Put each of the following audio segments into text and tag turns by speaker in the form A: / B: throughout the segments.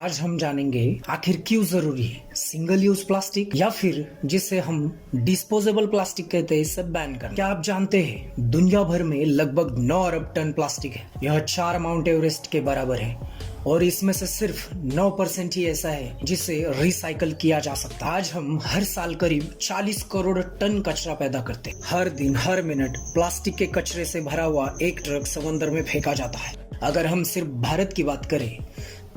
A: आज हम जानेंगे आखिर क्यों जरूरी है सिंगल यूज प्लास्टिक या फिर जिसे हम डिस्पोजेबल प्लास्टिक कहते हैं इसे बैन करना। क्या आप जानते हैं दुनिया भर में लगभग 9 अरब टन प्लास्टिक है। यह 4 माउंट एवरेस्ट के बराबर है और इसमें से सिर्फ 9% ही ऐसा है जिसे रिसाइकल किया जा सकता है। आज हम हर साल करीब 40 करोड़ टन कचरा पैदा करते हैं। हर दिन हर मिनट प्लास्टिक के कचरे से भरा हुआ एक ट्रक समंदर में फेंका जाता है। अगर हम सिर्फ भारत की बात करें,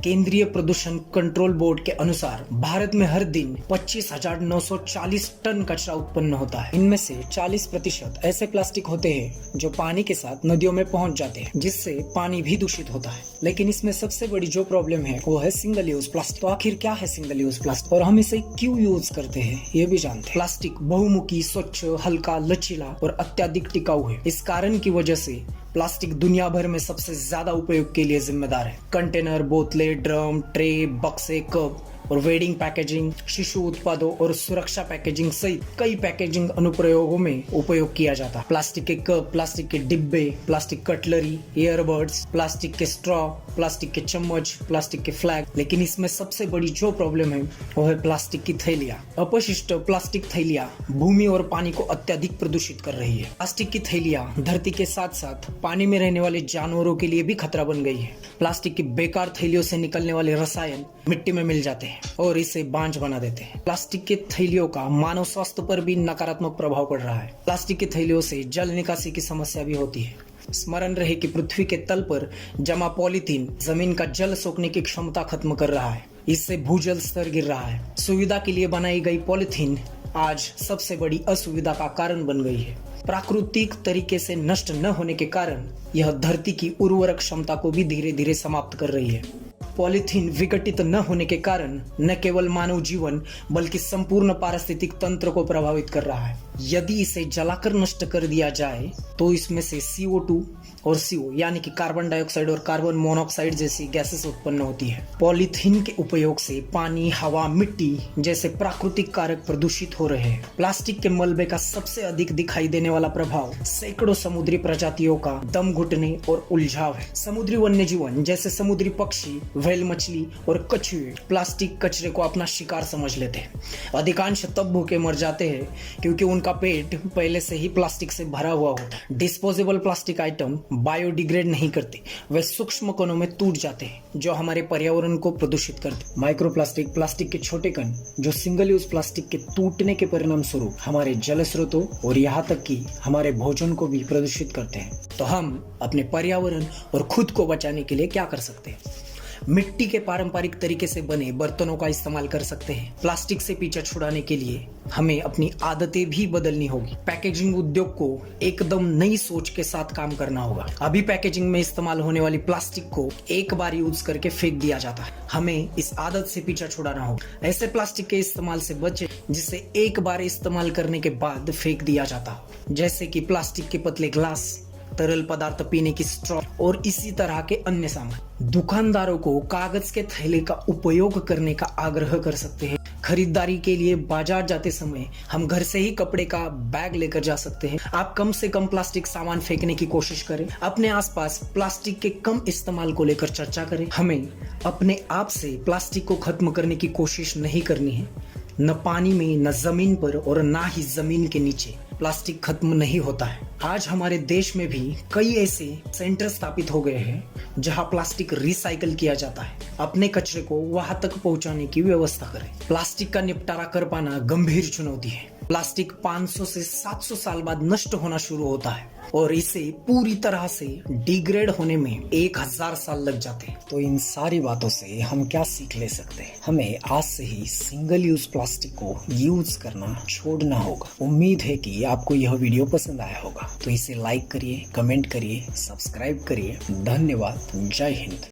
A: केंद्रीय प्रदूषण कंट्रोल बोर्ड के अनुसार भारत में हर दिन 25,940 टन कचरा उत्पन्न होता है। इनमें से 40% ऐसे प्लास्टिक होते हैं जो पानी के साथ नदियों में पहुंच जाते हैं, जिससे पानी भी दूषित होता है। लेकिन इसमें सबसे बड़ी जो प्रॉब्लम है वो है सिंगल यूज प्लास्टिक। तो आखिर क्या है सिंगल यूज प्लास्टिक और हम इसे क्यों यूज करते हैं ये भी जानते हैं। प्लास्टिक बहुमुखी, स्वच्छ, हल्का, लचीला और अत्यधिक टिकाऊ है। इस कारण की वजह से प्लास्टिक दुनिया भर में सबसे ज्यादा उपयोग के लिए जिम्मेदार है। कंटेनर, बोतलें, ड्रम, ट्रे, बक्से, कप और वेडिंग पैकेजिंग, शिशु उत्पादों और सुरक्षा पैकेजिंग सहित कई पैकेजिंग अनुप्रयोगों में उपयोग किया जाता है। प्लास्टिक के कप, प्लास्टिक के डिब्बे, प्लास्टिक कटलरी, ईयरबड्स, प्लास्टिक के स्ट्रॉ, प्लास्टिक के चम्मच, प्लास्टिक के फ्लैग। लेकिन इसमें सबसे बड़ी जो प्रॉब्लम है वो है प्लास्टिक की थैलियां। अपशिष्ट प्लास्टिक थैलियां भूमि और पानी को अत्यधिक प्रदूषित कर रही है। प्लास्टिक की थैलियां धरती के साथ साथ पानी में रहने वाले जानवरों के लिए भी खतरा बन गई है। प्लास्टिक की बेकार थैलियों से निकलने वाले रसायन मिट्टी में मिल जाते हैं और इसे बांझ बना देते हैं। प्लास्टिक के थैलियों का मानव स्वास्थ्य पर भी नकारात्मक प्रभाव पड़ रहा है। प्लास्टिक की थैलियों से जल निकासी की समस्या भी होती है। स्मरण रहे कि पृथ्वी के तल पर जमा पॉलीथीन जमीन का जल सोखने की क्षमता खत्म कर रहा है। इससे भूजल स्तर गिर रहा है। सुविधा के लिए बनाई गई पॉलीथीन आज सबसे बड़ी असुविधा का कारण बन गई है। प्राकृतिक तरीके से नष्ट न होने के कारण यह धरती की उर्वरक क्षमता को भी धीरे धीरे समाप्त कर रही है। पॉलीथीन विघटित न होने के कारण न केवल मानव जीवन बल्कि संपूर्ण पारिस्थितिक तंत्र को प्रभावित कर रहा है। यदि इसे जलाकर नष्ट कर दिया जाए तो इसमें से CO2 और CO यानी कि कार्बन डाइऑक्साइड और कार्बन मोनोऑक्साइड जैसी गैसेस उत्पन्न होती है। पॉलीथीन के उपयोग से पानी, हवा, मिट्टी जैसे प्राकृतिक कारक प्रदूषित हो रहे हैं। प्लास्टिक के मलबे का सबसे अधिक दिखाई देने वाला प्रभाव सैकड़ों समुद्री प्रजातियों का दम घुटने और उलझाव है। समुद्री वन्य जीवन जैसे समुद्री पक्षी, व्हेल मछली और कछुए प्लास्टिक कचरे को अपना शिकार समझ लेते हैं। अधिकांश तब भूखे मर जाते हैं क्योंकि उनका पेट पहले से ही प्लास्टिक से भरा हुआ होता है। डिस्पोजेबल प्लास्टिक आइटम बायोडिग्रेड नहीं करते, वे सूक्ष्म कणों में टूट जाते हैं जो हमारे पर्यावरण को प्रदूषित करते। माइक्रोप्लास्टिक प्लास्टिक के छोटे कण जो सिंगल यूज प्लास्टिक के टूटने के परिणाम स्वरूप हमारे जल स्रोतों और यहाँ तक कि हमारे भोजन को भी प्रदूषित करते हैं। तो हम अपने पर्यावरण और खुद को बचाने के लिए क्या कर सकते हैं? मिट्टी के पारंपरिक तरीके से बने बर्तनों का इस्तेमाल कर सकते हैं। प्लास्टिक से पीछा छुड़ाने के लिए हमें अपनी आदतें भी बदलनी होगी। पैकेजिंग उद्योग को एकदम नई सोच के साथ काम करना होगा। अभी पैकेजिंग में इस्तेमाल होने वाली प्लास्टिक को एक बार यूज करके फेंक दिया जाता है। हमें इस आदत से पीछा छुड़ाना होगा। ऐसे प्लास्टिक के इस्तेमाल से बचे जिसे एक बार इस्तेमाल करने के बाद फेंक दिया जाता हो, जैसे कि प्लास्टिक के पतले ग्लास, तरल पदार्थ पीने की स्ट्रॉ और इसी तरह के अन्य सामान। दुकानदारों को कागज के थैले का उपयोग करने का आग्रह कर सकते हैं। खरीदारी के लिए बाजार जाते समय हम घर से ही कपड़े का बैग लेकर जा सकते हैं। आप कम से कम प्लास्टिक सामान फेंकने की कोशिश करें। अपने आसपास प्लास्टिक के कम इस्तेमाल को लेकर चर्चा करें। हमें अपने आप से प्लास्टिक को खत्म करने की कोशिश नहीं करनी है। न पानी में, न जमीन पर और ना ही जमीन के नीचे प्लास्टिक खत्म नहीं होता है। आज हमारे देश में भी कई ऐसे सेंटर स्थापित हो गए हैं जहां प्लास्टिक रिसाइकल किया जाता है। अपने कचरे को वहां तक पहुंचाने की व्यवस्था करें। प्लास्टिक का निपटारा कर पाना गंभीर चुनौती है। प्लास्टिक 500 से 700 साल बाद नष्ट होना शुरू होता है और इसे पूरी तरह से डिग्रेड होने में 1000 साल लग जाते हैं। तो इन सारी बातों से हम क्या सीख ले सकते हैं? हमें आज से ही सिंगल यूज प्लास्टिक को यूज करना छोड़ना होगा। उम्मीद है कि आपको यह वीडियो पसंद आया होगा, तो इसे लाइक करिए, कमेंट करिए, सब्सक्राइब करिए। धन्यवाद। जय हिंद।